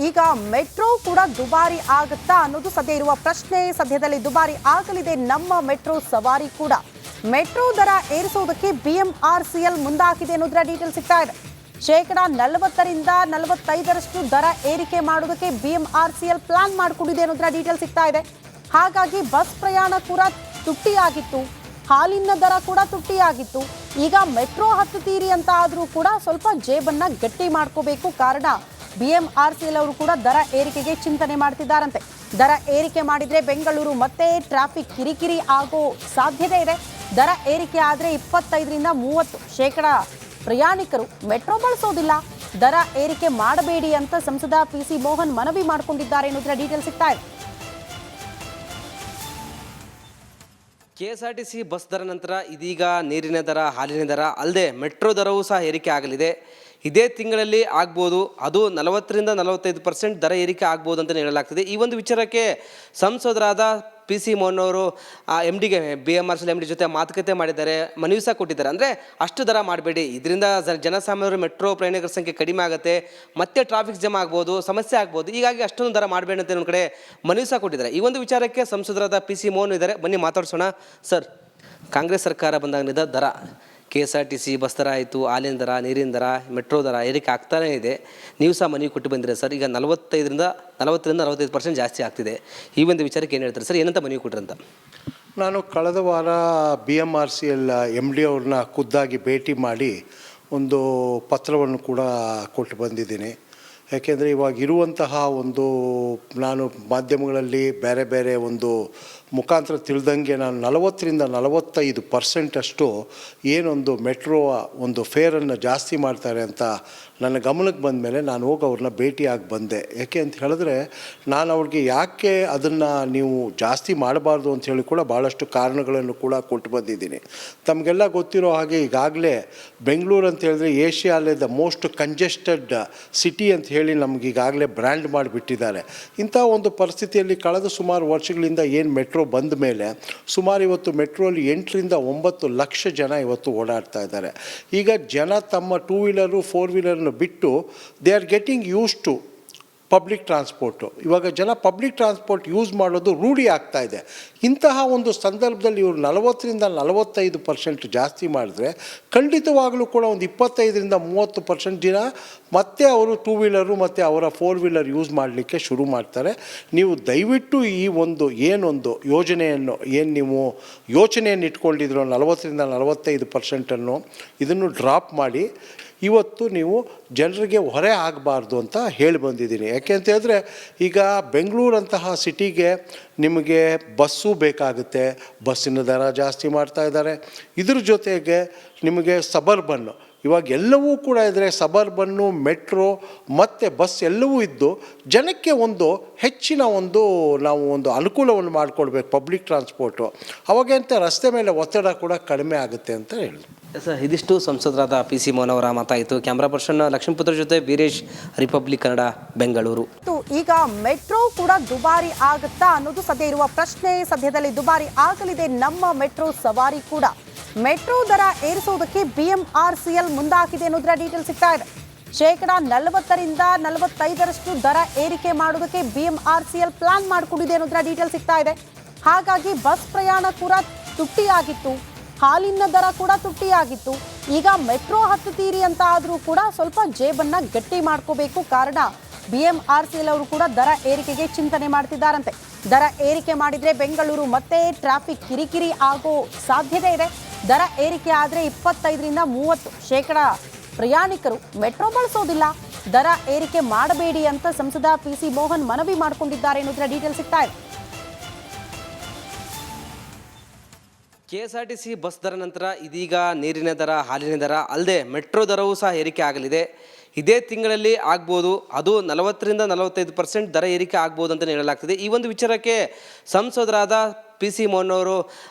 ಈಗ ಮೆಟ್ರೋ ಕೂಡ ದುಬಾರಿ ಆಗುತ್ತಾ ಅನ್ನೋದು ಸದ್ಯ ಇರುವ ಪ್ರಶ್ನೆ. ಸದ್ಯದಲ್ಲಿ ದುಬಾರಿ ಆಗಲಿದೆ ನಮ್ಮ ಮೆಟ್ರೋ ಸವಾರಿ ಕೂಡ. ಮೆಟ್ರೋ ದರ ಏರಿಸುವುದಕ್ಕೆ ಬಿಎಂಆರ್ಸಿಎಲ್ ಮುಂದಾಗಿದೆ ಅನ್ನೋದರ ಡೀಟೇಲ್ ಸಿಗ್ತಾ ಇದೆ. ಶೇಕಡಾ 40ರಿಂದ 45ರಷ್ಟು ದರ ಏರಿಕೆ ಮಾಡೋದಕ್ಕೆ ಬಿಎಂಆರ್ಸಿಎಲ್ ಪ್ಲಾನ್ ಮಾಡಿಕೊಂಡಿದೆ ಅನ್ನೋದರ ಡೀಟೇಲ್ ಸಿಗ್ತಾ ಇದೆ. ಹಾಗಾಗಿ ಬಸ್ ಪ್ರಯಾಣ ಕೂಡ ತುಟ್ಟಿಯಾಗಿತ್ತು, ಹಾಲಿನ ದರ ಕೂಡ ತುಟ್ಟಿಯಾಗಿತ್ತು. ಈಗ ಮೆಟ್ರೋ ಹತ್ತುತ್ತೀರಿ ಅಂತ ಆದರೂ ಕೂಡ ಸ್ವಲ್ಪ ಜೇಬನ್ನ ಗಟ್ಟಿ ಮಾಡ್ಕೋಬೇಕು. ಕಾರಣ ಬಿಎಂಆರ್ಸಿಎಲ್ ಅವರು ಕೂಡ ದರ ಏರಿಕೆಗೆ ಚಿಂತನೆ ಮಾಡ್ತಿದ್ದಾರಂತೆ. ದರ ಏರಿಕೆ ಮಾಡಿದ್ರೆ ಬೆಂಗಳೂರು ಮತ್ತೆ ಟ್ರಾಫಿಕ್ ಕಿರಿಕಿರಿ ಆಗೋ ಸಾಧ್ಯತೆ ಇದೆ. ದರ ಏರಿಕೆ ಆದರೆ 25ರಿಂದ 30% ಪ್ರಯಾಣಿಕರು ಮೆಟ್ರೋ ಬಳಸೋದಿಲ್ಲ. ದರ ಏರಿಕೆ ಮಾಡಬೇಡಿ ಅಂತ ಸಂಸದ ಪಿಸಿ ಮೋಹನ್ ಮನವಿ ಮಾಡಿಕೊಂಡಿದ್ದಾರೆ ಅನ್ನೋದರ ಡೀಟೇಲ್ ಸಿಗ್ತಾ ಇದೆ. ಕೆಎಸ್ಆರ್ಟಿಸಿ ಬಸ್ ದರ ನಂತರ ಇದೀಗ ನೀರಿನ ದರ, ಹಾಲಿನ ದರ ಅಲ್ಲದೆ ಮೆಟ್ರೋ ದರವೂ ಸಹ ಏರಿಕೆ ಆಗಲಿದೆ. ಇದೇ ತಿಂಗಳಲ್ಲಿ ಆಗ್ಬೋದು, ಅದು 40ರಿಂದ 45% ದರ ಏರಿಕೆ ಆಗ್ಬೋದು ಅಂತ ಹೇಳಲಾಗ್ತಿದೆ. ಈ ಒಂದು ವಿಚಾರಕ್ಕೆ ಸಂಸದರಾದ ಪಿಸಿ ಮೋಹನ್ ಅವರು MDಗೆ ಬಿಎಂಆರ್ಸಿಎಲ್ MD ಜೊತೆ ಮಾತುಕತೆ ಮಾಡಿದ್ದಾರೆ, ಮನವಿ ಸಹ ಕೊಟ್ಟಿದ್ದಾರೆ. ಅಂದರೆ ಅಷ್ಟು ದರ ಮಾಡಬೇಡಿ, ಇದರಿಂದ ಜನಸಾಮಾನ್ಯರು ಮೆಟ್ರೋ ಪ್ರಯಾಣಿಕರ ಸಂಖ್ಯೆ ಕಡಿಮೆ ಆಗುತ್ತೆ, ಮತ್ತೆ ಟ್ರಾಫಿಕ್ ಜಾಮ್ ಆಗ್ಬೋದು, ಸಮಸ್ಯೆ ಆಗ್ಬೋದು, ಹೀಗಾಗಿ ಅಷ್ಟೊಂದು ದರ ಮಾಡಬೇಡಿ ಅಂತ ಒಂದು ಕಡೆ ಮನವಿ ಸಹ ಕೊಟ್ಟಿದ್ದಾರೆ. ಈ ಒಂದು ವಿಚಾರಕ್ಕೆ ಸಂಸದರಾದ ಪಿಸಿ ಮೋಹನ್ ಇದ್ದಾರೆ, ಬನ್ನಿ ಮಾತಾಡ್ಸೋಣ. ಸರ್, ಕಾಂಗ್ರೆಸ್ ಸರ್ಕಾರ ಬಂದಾಗಲಿದ್ದ ದರ ಕೆಎಸ್ಆರ್ಟಿಸಿ ಬಸ್ ದರ ಆಯಿತು, ಹಾಲಿನ ದರ, ನೀರಿನ ದರ, ಮೆಟ್ರೋ ದರ ಏರಿಕೆ ಆಗ್ತಾನೇ ಇದೆ. ನೀವು ಸಹ ಮನವಿ ಕೊಟ್ಟು ಬಂದಿರಿ ಸರ್. ಈಗ 40ರಿಂದ 45% ಜಾಸ್ತಿ ಆಗ್ತಿದೆ. ಈ ಒಂದು ವಿಚಾರಕ್ಕೆ ಏನು ಹೇಳ್ತಾರೆ ಸರ್, ಏನಂತ ಮನವಿ ಕೊಟ್ರಿ ಅಂತ? ನಾನು ಕಳೆದ ವಾರ BMRCL MD ಅವ್ರನ್ನ ಖುದ್ದಾಗಿ ಭೇಟಿ ಮಾಡಿ ಒಂದು ಪತ್ರವನ್ನು ಕೂಡ ಕೊಟ್ಟು ಬಂದಿದ್ದೀನಿ. ಯಾಕೆಂದರೆ ಇವಾಗ ಇರುವಂತಹ ಒಂದು ನಾನು ಮಾಧ್ಯಮಗಳಲ್ಲಿ ಬೇರೆ ಬೇರೆ ಒಂದು ಮುಖಾಂತರ ತಿಳಿದಂಗೆ ನಾನು 40ರಿಂದ 45% ಏನೊಂದು ಮೆಟ್ರೋ ಒಂದು ಫೇರನ್ನು ಜಾಸ್ತಿ ಮಾಡ್ತಾರೆ ಅಂತ ನನ್ನ ಗಮನಕ್ಕೆ ಬಂದ ಮೇಲೆ ನಾನು ಹೋಗಿ ಅವ್ರನ್ನ ಭೇಟಿಯಾಗಿ ಬಂದೆ. ಯಾಕೆ ಅಂತ ಹೇಳಿದ್ರೆ ನಾನು ಅವ್ರಿಗೆ ಯಾಕೆ ಅದನ್ನು ನೀವು ಜಾಸ್ತಿ ಮಾಡಬಾರ್ದು ಅಂತ ಹೇಳಿ ಕೂಡ ಭಾಳಷ್ಟು ಕಾರಣಗಳನ್ನು ಕೂಡ ಕೊಟ್ಟು ಬಂದಿದ್ದೀನಿ. ತಮಗೆಲ್ಲ ಗೊತ್ತಿರೋ ಹಾಗೆ ಈಗಾಗಲೇ ಬೆಂಗಳೂರು ಅಂತ ಹೇಳಿದ್ರೆ ಏಷ್ಯಾಲೇ ದ ಮೋಸ್ಟ್ ಕಂಜೆಸ್ಟೆಡ್ ಸಿಟಿ ಅಂತ ಹೇಳಿ ನಮ್ಗೆ ಈಗಾಗಲೇ ಬ್ರ್ಯಾಂಡ್ ಮಾಡಿಬಿಟ್ಟಿದ್ದಾರೆ. ಇಂಥ ಒಂದು ಪರಿಸ್ಥಿತಿಯಲ್ಲಿ ಕಳೆದ ಸುಮಾರು ವರ್ಷಗಳಿಂದ ಏನು ಮೆಟ್ರೋ ಬಂದ ಮೇಲೆ ಸುಮಾರು ಇವತ್ತು ಮೆಟ್ರೋಲಿ 8ರಿಂದ 9 ಲಕ್ಷ ಜನ ಇವತ್ತು ಓಡಾಡ್ತಾ ಇದ್ದಾರೆ. ಈಗ ಜನ ತಮ್ಮ 2 ವೀಲರು 4 ವೀಲರ್ನ ಬಿಟ್ಟು they are getting used to public transport. ಇವಾಗ ಜನ ಪಬ್ಲಿಕ್ ಟ್ರಾನ್ಸ್ಪೋರ್ಟ್ ಯೂಸ್ ಮಾಡೋದು ರೂಢಿ ಆಗ್ತಾ ಇದೆ. ಇಂತಹ ಒಂದು ಸಂದರ್ಭದಲ್ಲಿ ಇವರು 40ರಿಂದ 45% ಜಾಸ್ತಿ ಮಾಡಿದ್ರೆ ಖಂಡಿತವಾಗಲೂ ಕೂಡ ಒಂದು 25ರಿಂದ 30% ಜನ ಮತ್ತೆ ಅವರು 2 ವೀಲರು ಮತ್ತು ಅವರ 4 ವೀಲರ್ ಯೂಸ್ ಮಾಡಲಿಕ್ಕೆ ಶುರು ಮಾಡ್ತಾರೆ. ನೀವು ದಯವಿಟ್ಟು ಈ ಒಂದು ಏನೊಂದು ಯೋಜನೆಯನ್ನು ನೀವು ಯೋಚನೆಯನ್ನು ಇಟ್ಕೊಂಡಿದ್ರು 40ರಿಂದ 45% ಇದನ್ನು ಡ್ರಾಪ್ ಮಾಡಿ ಇವತ್ತು ನೀವು ಜನರಿಗೆ ಹೊರೆ ಆಗಬಾರ್ದು ಅಂತ ಹೇಳಿ ಬಂದಿದ್ದೀನಿ. ಯಾಕೆ ಅಂತ ಹೇಳಿದ್ರೆ ಈಗ ಬೆಂಗಳೂರಂತಹ ಸಿಟಿಗೆ ನಿಮಗೆ ಬಸ್ಸು ಬೇಕಾಗುತ್ತೆ, ಬಸ್ಸಿನ ದರ ಜಾಸ್ತಿ ಮಾಡ್ತಾ ಇದ್ದಾರೆ. ಇದ್ರ ಜೊತೆಗೆ ನಿಮಗೆ ಸಬರ್ಬನ್ನು ಇವಾಗ ಎಲ್ಲವೂ ಕೂಡ ಇದ್ದರೆ ಸಬರ್ಬನ್ನು, ಮೆಟ್ರೋ ಮತ್ತು ಬಸ್ ಎಲ್ಲವೂ ಇದ್ದು ಜನಕ್ಕೆ ಒಂದು ಹೆಚ್ಚಿನ ನಾವು ಒಂದು ಅನುಕೂಲವನ್ನು ಮಾಡಿಕೊಡ್ಬೇಕು ಪಬ್ಲಿಕ್ ಟ್ರಾನ್ಸ್ಪೋರ್ಟು. ಅವಾಗಂತ ರಸ್ತೆ ಮೇಲೆ ಒತ್ತಡ ಕೂಡ ಕಡಿಮೆ ಆಗುತ್ತೆ ಅಂತ ಹೇಳಿದ್ರು. ಸರ್, ಇದಿಷ್ಟು ಸಂಸದರಾದ ಪಿಸಿ ಮೋಹನ್ ಅವರ ಮಾತಾಯಿತು. ಕ್ಯಾಮ್ರಾ ಪರ್ಸನ್ ಲಕ್ಷ್ಮೀಪುತ್ರ ಜೊತೆ ವೀರೇಶ್, ರಿಪಬ್ಲಿಕ್ ಕನ್ನಡ, ಬೆಂಗಳೂರು. ಈಗ ಮೆಟ್ರೋ ಕೂಡ ದುಬಾರಿ ಆಗುತ್ತಾ ಅನ್ನೋದು ಸದ್ಯ ಇರುವ ಪ್ರಶ್ನೆ. ಸದ್ಯದಲ್ಲಿ ದುಬಾರಿ ಆಗಲಿದೆ ನಮ್ಮ ಮೆಟ್ರೋ ಸವಾರಿ ಕೂಡ. ಮೆಟ್ರೋ ದರ ಏರಿಸುವುದಕ್ಕೆ ಬಿಎಂಆರ್ಸಿಎಲ್ ಮುಂದಾಗಿದೆ ಅನ್ನೋದರ ಡೀಟೇಲ್ ಸಿಗ್ತಾ ಇದೆ. ಶೇಕಡಾ 40ರಿಂದ 45ರಷ್ಟು ದರ ಏರಿಕೆ ಮಾಡೋದಕ್ಕೆ ಬಿಎಂಆರ್ಸಿಎಲ್ ಪ್ಲಾನ್ ಮಾಡಿಕೊಂಡಿದೆ ಅನ್ನೋದರ ಡೀಟೇಲ್ ಸಿಗ್ತಾ ಇದೆ. ಹಾಗಾಗಿ ಬಸ್ ಪ್ರಯಾಣ ಕೂಡ ತುಟ್ಟಿಯಾಗಿತ್ತು, ಹಾಲಿನ ದರ ಕೂಡ ತುಟ್ಟಿಯಾಗಿತ್ತು. ಈಗ ಮೆಟ್ರೋ ಹತ್ತುತ್ತೀರಿ ಅಂತ ಆದರೂ ಕೂಡ ಸ್ವಲ್ಪ ಜೇಬನ್ನ ಗಟ್ಟಿ ಮಾಡ್ಕೋಬೇಕು. ಕಾರಣ ಬಿಎಂಆರ್ಸಿಎಲ್ ಅವರು ಕೂಡ ದರ ಏರಿಕೆಗೆ ಚಿಂತನೆ ಮಾಡ್ತಿದ್ದಾರಂತೆ. ದರ ಏರಿಕೆ ಮಾಡಿದ್ರೆ ಬೆಂಗಳೂರು ಮತ್ತೆ ಟ್ರಾಫಿಕ್ ಕಿರಿಕಿರಿ ಆಗೋ ಸಾಧ್ಯತೆ ಇದೆ. ದರ ಏರಿಕೆ ಆದರೆ 25ರಿಂದ 30% ಪ್ರಯಾಣಿಕರು ಮೆಟ್ರೋ ಬಳಸೋದಿಲ್ಲ. ದರ ಏರಿಕೆ ಮಾಡಬೇಡಿ ಅಂತ ಸಂಸದ ಪಿಸಿ ಮೋಹನ್ ಮನವಿ ಮಾಡಿಕೊಂಡಿದ್ದಾರೆ ಅನ್ನೋದರ ಡೀಟೇಲ್ ಸಿಗ್ತಾ ಇದೆ. ಕೆಎಸ್ಆರ್ಟಿಸಿ ಬಸ್ ದರ ನಂತರ ಇದೀಗ ನೀರಿನ ದರ, ಹಾಲಿನ ದರ ಅಲ್ಲದೆ ಮೆಟ್ರೋ ದರವೂ ಸಹ ಏರಿಕೆ ಆಗಲಿದೆ. ಇದೇ ತಿಂಗಳಲ್ಲಿ ಆಗ್ಬೋದು, ಅದು 40ರಿಂದ 45% ದರ ಏರಿಕೆ ಆಗ್ಬೋದು ಅಂತ ಹೇಳಲಾಗ್ತಿದೆ. ಈ ಒಂದು ವಿಚಾರಕ್ಕೆ ಸಂಸದರಾದ ಪಿಸಿ ಮೋಹನ್ ಅವರು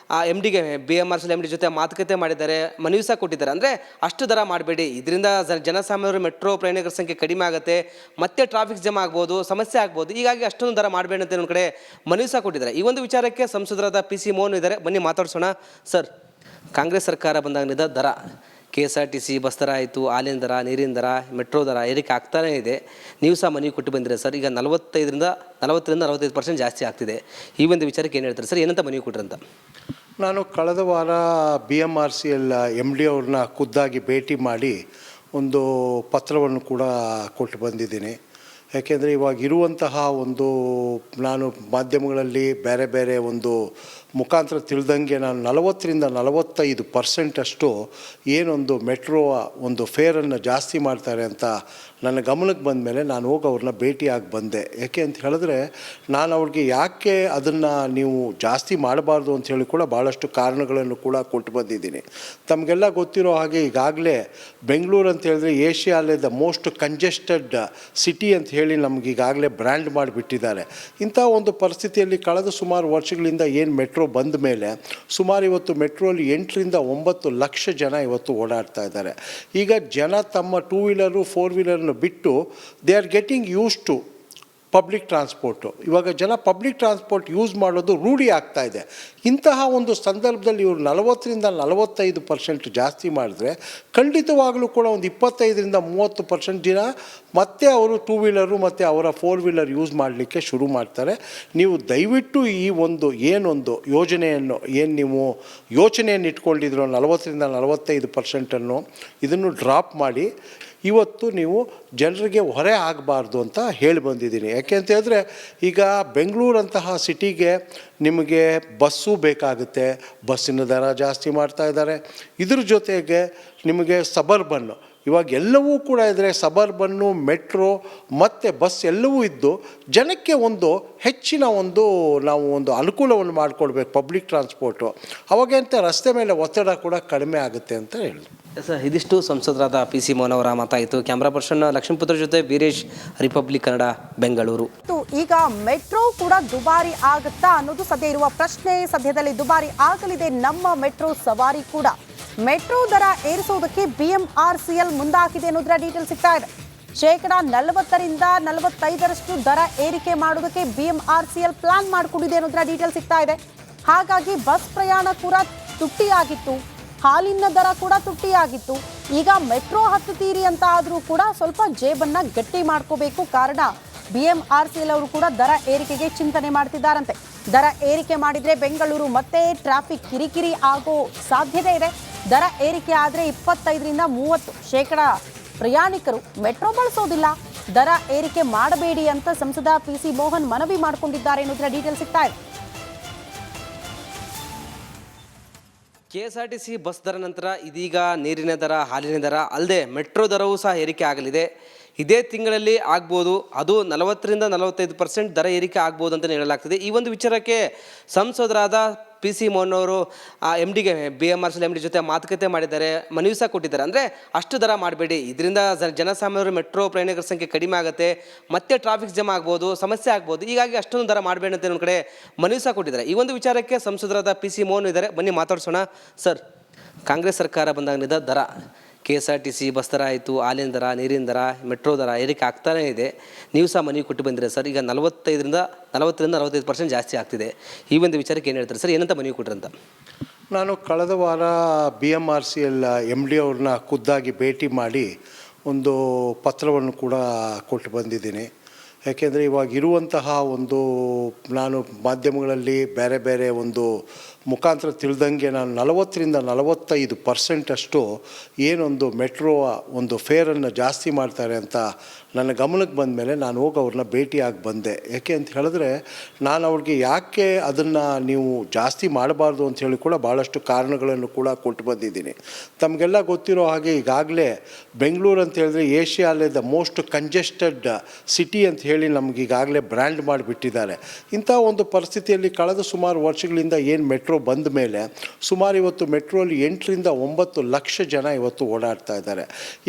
MDಗೆ ಬಿಎಂಆರ್ಸಿಎಲ್ MD ಜೊತೆ ಮಾತುಕತೆ ಮಾಡಿದ್ದಾರೆ, ಮನವಿ ಸಹ ಕೊಟ್ಟಿದ್ದಾರೆ. ಅಂದರೆ ಅಷ್ಟು ದರ ಮಾಡಬೇಡಿ, ಇದರಿಂದ ಜನಸಾಮಾನ್ಯರು ಮೆಟ್ರೋ ಪ್ರಯಾಣಿಕರ ಸಂಖ್ಯೆ ಕಡಿಮೆ ಆಗುತ್ತೆ, ಮತ್ತೆ ಟ್ರಾಫಿಕ್ ಜಾಮ್ ಆಗ್ಬೋದು, ಸಮಸ್ಯೆ ಆಗ್ಬೋದು, ಹೀಗಾಗಿ ಅಷ್ಟೊಂದು ದರ ಮಾಡಬೇಡಿ ಅಂತ ಒಂದು ಕಡೆ ಮನವಿ ಸಹ ಕೊಟ್ಟಿದ್ದಾರೆ. ಈ ಒಂದು ವಿಚಾರಕ್ಕೆ ಸಂಸದರಾದ ಪಿಸಿ ಮೋಹನ್ ಇದ್ದಾರೆ, ಬನ್ನಿ ಮಾತಾಡ್ಸೋಣ. ಸರ್, ಕಾಂಗ್ರೆಸ್ ಸರ್ಕಾರ ಬಂದಾಗಲಿದ್ದ ದರ KSRTC ಬಸ್ ದರ ಆಯಿತು, ಹಾಲಿನ ದರ, ನೀರಿನ ದರ, ಮೆಟ್ರೋ ದರ ಏರಿಕೆ ಆಗ್ತಾನೇ ಇದೆ. ನೀವು ಸಹ ಮನವಿ ಕೊಟ್ಟು ಬಂದಿರಿ ಸರ್. ಈಗ 40ರಿಂದ 45% ಜಾಸ್ತಿ ಆಗ್ತಿದೆ. ಈ ಒಂದು ವಿಚಾರಕ್ಕೆ ಏನು ಹೇಳ್ತಾರೆ ಸರ್? ಏನಂತ ಮನವಿ ಕೊಟ್ರಂತ? ನಾನು ಕಳೆದ ವಾರ BMRCL MD ಅವ್ರನ್ನ ಖುದ್ದಾಗಿ ಭೇಟಿ ಮಾಡಿ ಒಂದು ಪತ್ರವನ್ನು ಕೂಡ ಕೊಟ್ಟು ಬಂದಿದ್ದೀನಿ. ಯಾಕೆಂದರೆ ಇವಾಗ ಇರುವಂತಹ ಒಂದು ನಾನು ಮಾಧ್ಯಮಗಳಲ್ಲಿ ಬೇರೆ ಬೇರೆ ಒಂದು ಮುಖಾಂತರ ತಿಳಿದಂಗೆ ನಾನು 40ರಿಂದ 45% ಅಷ್ಟು ಏನೊಂದು ಮೆಟ್ರೋ ಒಂದು ಫೇರನ್ನು ಜಾಸ್ತಿ ಮಾಡ್ತಾರೆ ಅಂತ ನನ್ನ ಗಮನಕ್ಕೆ ಬಂದ ಮೇಲೆ ನಾನು ಹೋಗಿ ಅವ್ರನ್ನ ಭೇಟಿಯಾಗಿ ಬಂದೆ. ಯಾಕೆ ಅಂತ ಹೇಳಿದ್ರೆ ನಾನು ಅವ್ರಿಗೆ ಯಾಕೆ ಅದನ್ನು ನೀವು ಜಾಸ್ತಿ ಮಾಡಬಾರ್ದು ಅಂತ ಹೇಳಿ ಕೂಡ ಭಾಳಷ್ಟು ಕಾರಣಗಳನ್ನು ಕೂಡ ಕೊಟ್ಟು ಬಂದಿದ್ದೀನಿ. ತಮಗೆಲ್ಲ ಗೊತ್ತಿರೋ ಹಾಗೆ ಈಗಾಗಲೇ ಬೆಂಗಳೂರು ಅಂತ ಹೇಳಿದ್ರೆ ಏಷ್ಯಾಲೇ ದ ಮೋಸ್ಟ್ ಕಂಜೆಸ್ಟೆಡ್ ಸಿಟಿ ಅಂತ ಹೇಳಿ ನಮ್ಗೆ ಈಗಾಗಲೇ ಬ್ರ್ಯಾಂಡ್ ಮಾಡಿಬಿಟ್ಟಿದ್ದಾರೆ. ಇಂಥ ಒಂದು ಪರಿಸ್ಥಿತಿಯಲ್ಲಿ ಕಳೆದ ಸುಮಾರು ವರ್ಷಗಳಿಂದ ಏನು ಮೆಟ್ರೋ ಬಂದ ಮೇಲೆ ಸುಮಾರು ಇವತ್ತು ಮೆಟ್ರೋಲಿ 8ರಿಂದ 9 ಲಕ್ಷ ಜನ ಇವತ್ತು ಓಡಾಡ್ತಾ ಇದ್ದಾರೆ. ಈಗ ಜನ ತಮ್ಮ 2 ವೀಲರು 4 ವೀಲರ್ನ ಬಿಟ್ಟು they are getting used to public transport. ಇವಾಗ ಜನ ಪಬ್ಲಿಕ್ ಟ್ರಾನ್ಸ್ಪೋರ್ಟ್ ಯೂಸ್ ಮಾಡೋದು ರೂಢಿ ಆಗ್ತಾ ಇದೆ. ಇಂತಹ ಒಂದು ಸಂದರ್ಭದಲ್ಲಿ ಇವರು 40ರಿಂದ 45% ಜಾಸ್ತಿ ಮಾಡಿದ್ರೆ ಖಂಡಿತವಾಗಲೂ ಕೂಡ ಒಂದು 25ರಿಂದ 30% ಜನ ಮತ್ತೆ ಅವರು 2 ವೀಲರು ಮತ್ತು ಅವರ 4 ವೀಲರ್ ಯೂಸ್ ಮಾಡಲಿಕ್ಕೆ ಶುರು ಮಾಡ್ತಾರೆ. ನೀವು ದಯವಿಟ್ಟು ಈ ಒಂದು ಏನೊಂದು ಯೋಜನೆಯನ್ನು ನೀವು ಯೋಚನೆಯನ್ನು ಇಟ್ಕೊಂಡಿದ್ರು 40ರಿಂದ 45% ಇದನ್ನು ಡ್ರಾಪ್ ಮಾಡಿ ಇವತ್ತು ನೀವು ಜನರಿಗೆ ಹೊರೆ ಆಗಬಾರ್ದು ಅಂತ ಹೇಳಿ ಬಂದಿದ್ದೀನಿ. ಯಾಕೆ ಅಂತ ಹೇಳಿದ್ರೆ ಈಗ ಬೆಂಗಳೂರಂತಹ ಸಿಟಿಗೆ ನಿಮಗೆ ಬಸ್ಸು ಬೇಕಾಗುತ್ತೆ, ಬಸ್ಸಿನ ದರ ಜಾಸ್ತಿ ಮಾಡ್ತಾ ಇದ್ದಾರೆ. ಇದ್ರ ಜೊತೆಗೆ ನಿಮಗೆ ಸಬರ್ಬನ್ನು ಇವಾಗ ಎಲ್ಲವೂ ಕೂಡ ಇದ್ದರೆ ಸಬರ್ಬನ್ನು, ಮೆಟ್ರೋ ಮತ್ತು ಬಸ್ ಎಲ್ಲವೂ ಇದ್ದು ಜನಕ್ಕೆ ಒಂದು ಹೆಚ್ಚಿನ ನಾವು ಒಂದು ಅನುಕೂಲವನ್ನು ಮಾಡಿಕೊಡ್ಬೇಕು ಪಬ್ಲಿಕ್ ಟ್ರಾನ್ಸ್ಪೋರ್ಟು. ಅವಾಗಂತ ರಸ್ತೆ ಮೇಲೆ ಒತ್ತಡ ಕೂಡ ಕಡಿಮೆ ಆಗುತ್ತೆ ಅಂತ ಹೇಳಿದ್ರು. ಸರ್, ಇದಿಷ್ಟು ಸಂಸದರಾದ PC ಮೋಹನ್ ಅವರ ಮಾತಾಯಿತು. ಕ್ಯಾಮ್ರಾ ಪರ್ಸನ್ ಲಕ್ಷ್ಮೀಪುತ್ರ ಜೊತೆ ವೀರೇಶ್, ರಿಪಬ್ಲಿಕ್ ಕನ್ನಡ, ಬೆಂಗಳೂರು. ಈಗ ಮೆಟ್ರೋ ಕೂಡ ದುಬಾರಿ ಆಗುತ್ತಾ ಅನ್ನೋದು ಸದ್ಯ ಇರುವ ಪ್ರಶ್ನೆ. ಸದ್ಯದಲ್ಲಿ ದುಬಾರಿ ಆಗಲಿದೆ ನಮ್ಮ ಮೆಟ್ರೋ ಸವಾರಿ ಕೂಡ. ಮೆಟ್ರೋ ದರ ಏರಿಸುವುದಕ್ಕೆ BMRCL ಮುಂದಾಗಿದೆ ಅನ್ನೋದರ ಡೀಟೇಲ್ ಸಿಗ್ತಾ ಇದೆ. 40ರಿಂದ 45% ದರ ಏರಿಕೆ ಮಾಡೋದಕ್ಕೆ BMRCL ಪ್ಲಾನ್ ಮಾಡಿಕೊಂಡಿದೆ ಅನ್ನೋದರ ಡೀಟೇಲ್ ಸಿಗ್ತಾ ಇದೆ. ಹಾಗಾಗಿ ಬಸ್ ಪ್ರಯಾಣ ಕೂಡ ತುಟ್ಟಿಯಾಗಿತ್ತು, ಹಾಲಿನ ದರ ಕೂಡ ತುಟ್ಟಿಯಾಗಿತ್ತು. ಈಗ ಮೆಟ್ರೋ ಹತ್ತುತ್ತೀರಿ ಅಂತ ಆದರೂ ಕೂಡ ಸ್ವಲ್ಪ ಜೇಬನ್ನ ಗಟ್ಟಿ ಮಾಡ್ಕೋಬೇಕು. ಕಾರಣ BMRCL ಅವರು ಕೂಡ ದರ ಏರಿಕೆಗೆ ಚಿಂತನೆ ಮಾಡ್ತಿದ್ದಾರಂತೆ. ದರ ಏರಿಕೆ ಮಾಡಿದ್ರೆ ಬೆಂಗಳೂರು ಮತ್ತೆ ಟ್ರಾಫಿಕ್ ಕಿರಿಕಿರಿ ಆಗೋ ಸಾಧ್ಯತೆ ಇದೆ. ದರ ಏರಿಕೆ ಆದರೆ 25ರಿಂದ 30% ಪ್ರಯಾಣಿಕರು ಮೆಟ್ರೋ ಬಳಸೋದಿಲ್ಲ. ದರ ಏರಿಕೆ ಮಾಡಬೇಡಿ ಅಂತ ಸಂಸದ PC ಮೋಹನ್ ಮನವಿ ಮಾಡಿಕೊಂಡಿದ್ದಾರೆ ಅನ್ನೋದರ ಡೀಟೇಲ್ ಸಿಗ್ತಾ ಇದೆ. KSRTC ಬಸ್ ದರ ನಂತರ ಇದೀಗ ನೀರಿನ ದರ, ಹಾಲಿನ ದರ ಅಲ್ಲದೆ ಮೆಟ್ರೋ ದರವೂ ಸಹ ಏರಿಕೆ ಆಗಲಿದೆ. ಇದೇ ತಿಂಗಳಲ್ಲಿ ಆಗ್ಬೋದು, ಅದು 40ರಿಂದ 45% ದರ ಏರಿಕೆ ಆಗ್ಬೋದು ಅಂತಲೇ ಹೇಳಲಾಗ್ತಿದೆ. ಈ ಒಂದು ವಿಚಾರಕ್ಕೆ ಸಂಸದರಾದ PC ಮೋಹನ್ ಅವರು MDಗೆ BMRCL MD ಜೊತೆ ಮಾತುಕತೆ ಮಾಡಿದ್ದಾರೆ, ಮನವಿ ಸಹ ಕೊಟ್ಟಿದ್ದಾರೆ. ಅಂದರೆ ಅಷ್ಟು ದರ ಮಾಡಬೇಡಿ, ಇದರಿಂದ ಜನಸಾಮಾನ್ಯರು ಮೆಟ್ರೋ ಪ್ರಯಾಣಿಕರ ಸಂಖ್ಯೆ ಕಡಿಮೆ ಆಗುತ್ತೆ, ಮತ್ತೆ ಟ್ರಾಫಿಕ್ ಜಾಮ್ ಆಗ್ಬೋದು, ಸಮಸ್ಯೆ ಆಗ್ಬೋದು. ಹೀಗಾಗಿ ಅಷ್ಟೊಂದು ದರ ಮಾಡಬೇಡಿ ಅಂತ ಒಂದು ಕಡೆ ಮನವಿ ಸಹ ಕೊಟ್ಟಿದ್ದಾರೆ. ಈ ಒಂದು ವಿಚಾರಕ್ಕೆ ಸಂಸದರಾದ PC ಮೋಹನ್ ಇದ್ದಾರೆ, ಬನ್ನಿ ಮಾತಾಡ್ಸೋಣ. ಸರ್, ಕಾಂಗ್ರೆಸ್ ಸರ್ಕಾರ ಬಂದಾಗಿನಿಂದ ದರ KSRTC ಬಸ್ ದರ ಆಯಿತು, ಹಾಲಿನ ದರ, ನೀರಿನ ದರ, ಮೆಟ್ರೋ ದರ ಏರಿಕೆ ಆಗ್ತಾನೇ ಇದೆ. ನೀವು ಸಹ ಮನವಿ ಕೊಟ್ಟು ಬಂದಿರಿ ಸರ್. ಈಗ 40ರಿಂದ 45% ಜಾಸ್ತಿ ಆಗ್ತಿದೆ. ಈ ಒಂದು ವಿಚಾರಕ್ಕೆ ಏನು ಹೇಳ್ತಾರೆ ಸರ್? ಏನಂತ ಮನವಿ ಕೊಟ್ರಂತ? ನಾನು ಕಳೆದ ವಾರ BMRCL MD ಅವ್ರನ್ನ ಖುದ್ದಾಗಿ ಭೇಟಿ ಮಾಡಿ ಒಂದು ಪತ್ರವನ್ನು ಕೂಡ ಕೊಟ್ಟು ಬಂದಿದ್ದೀನಿ. ಯಾಕೆಂದರೆ ಇವಾಗ ಇರುವಂತಹ ಒಂದು ನಾನು ಮಾಧ್ಯಮಗಳಲ್ಲಿ ಬೇರೆ ಬೇರೆ ಒಂದು ಮುಖಾಂತರ ತಿಳಿದಂಗೆ ನಾನು 40ರಿಂದ 45% ಅಷ್ಟು ಏನೊಂದು ಮೆಟ್ರೋ ಒಂದು ಫೇರನ್ನು ಜಾಸ್ತಿ ಮಾಡ್ತಾರೆ ಅಂತ ನನ್ನ ಗಮನಕ್ಕೆ ಬಂದ ಮೇಲೆ ನಾನು ಹೋಗಿ ಅವ್ರನ್ನ ಭೇಟಿಯಾಗಿ ಬಂದೆ. ಯಾಕೆ ಅಂತ ಹೇಳಿದ್ರೆ ನಾನು ಅವ್ರಿಗೆ ಯಾಕೆ ಅದನ್ನು ನೀವು ಜಾಸ್ತಿ ಮಾಡಬಾರ್ದು ಅಂತ ಹೇಳಿ ಕೂಡ ಭಾಳಷ್ಟು ಕಾರಣಗಳನ್ನು ಕೂಡ ಕೊಟ್ಟು ಬಂದಿದ್ದೀನಿ. ತಮಗೆಲ್ಲ ಗೊತ್ತಿರೋ ಹಾಗೆ ಈಗಾಗಲೇ ಬೆಂಗಳೂರು ಅಂತ ಹೇಳಿದ್ರೆ ಏಷ್ಯಾಲೇ ದ ಮೋಸ್ಟ್ ಕಂಜೆಸ್ಟೆಡ್ ಸಿಟಿ ಅಂತ ಹೇಳಿ ನಮ್ಗೆ ಈಗಾಗಲೇ ಬ್ರ್ಯಾಂಡ್ ಮಾಡಿಬಿಟ್ಟಿದ್ದಾರೆ. ಇಂಥ ಒಂದು ಪರಿಸ್ಥಿತಿಯಲ್ಲಿ ಕಳೆದ ಸುಮಾರು ವರ್ಷಗಳಿಂದ ಏನು ಮೆಟ್ರೋ ಬಂದ ಮೇಲೆ ಸುಮಾರು ಇವತ್ತು ಮೆಟ್ರೋಲಿ 8ರಿಂದ 9 ಲಕ್ಷ ಜನ ಇವತ್ತು ಓಡಾಡ್ತಾ ಇದ್ದಾರೆ.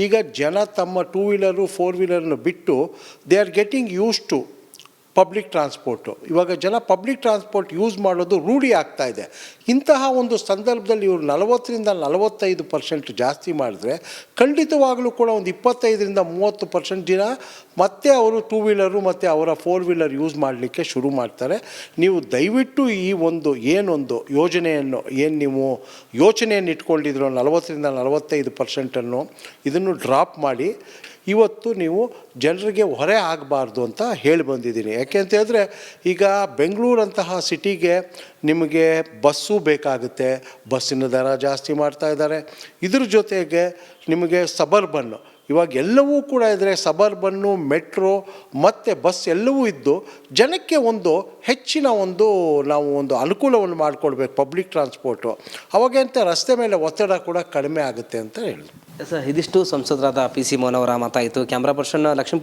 ಈಗ ಜನ ತಮ್ಮ 2 ವೀಲರು 4 ವೀಲರ್ನ ಬಿಟ್ಟು they are getting used to public transport. ಇವಾಗ ಜನ ಪಬ್ಲಿಕ್ ಟ್ರಾನ್ಸ್ಪೋರ್ಟ್ ಯೂಸ್ ಮಾಡೋದು ರೂಢಿ ಆಗ್ತಾ ಇದೆ. ಇಂತಹ ಒಂದು ಸಂದರ್ಭದಲ್ಲಿ ಇವರು 40-45% ಜಾಸ್ತಿ ಮಾಡಿದ್ರೆ ಖಂಡಿತವಾಗಲೂ ಕೂಡ ಒಂದು 25-30% ಜನ ಮತ್ತೆ ಅವರು 2 ವೀಲರು ಮತ್ತು ಅವರ 4 ವೀಲರ್ ಯೂಸ್ ಮಾಡಲಿಕ್ಕೆ ಶುರು ಮಾಡ್ತಾರೆ. ನೀವು ದಯವಿಟ್ಟು ಈ ಒಂದು ಏನೊಂದು ಯೋಜನೆಯನ್ನು ನೀವು ಯೋಚನೆಯನ್ನು ಇಟ್ಕೊಂಡಿದ್ರು 40-45% ಇದನ್ನು ಡ್ರಾಪ್ ಮಾಡಿ ಇವತ್ತು ನೀವು ಜನರಿಗೆ ಹೊರೆ ಆಗಬಾರ್ದು ಅಂತ ಹೇಳಿ ಬಂದಿದ್ದೀನಿ. ಯಾಕೆ ಅಂತ ಹೇಳಿದ್ರೆ ಈಗ ಬೆಂಗಳೂರಂತಹ ಸಿಟಿಗೆ ನಿಮಗೆ ಬಸ್ಸು ಬೇಕಾಗುತ್ತೆ, ಬಸ್ಸಿನ ದರ ಜಾಸ್ತಿ ಮಾಡ್ತಾ ಇದ್ದಾರೆ. ಇದ್ರ ಜೊತೆಗೆ ನಿಮಗೆ ಸಬರ್ಬನ್ನು ಇವಾಗ ಎಲ್ಲವೂ ಕೂಡ ಇದ್ದರೆ ಸಬರ್ಬನ್ನು, ಮೆಟ್ರೋ ಮತ್ತು ಬಸ್ ಎಲ್ಲವೂ ಇದ್ದು ಜನಕ್ಕೆ ಒಂದು ಹೆಚ್ಚಿನ ನಾವು ಒಂದು ಅನುಕೂಲವನ್ನು ಮಾಡಿಕೊಡ್ಬೇಕು ಪಬ್ಲಿಕ್ ಟ್ರಾನ್ಸ್ಪೋರ್ಟು. ಅವಾಗಂತ ರಸ್ತೆ ಮೇಲೆ ಒತ್ತಡ ಕೂಡ ಕಡಿಮೆ ಆಗುತ್ತೆ ಅಂತ ಹೇಳಿದ್ರು. ಸರ್, ಇದಿಷ್ಟು ಸಂಸದರಾದ PC ಮೋಹನ್ ಅವರ ಮಾತಾಯಿತು. Camera person Lakshmi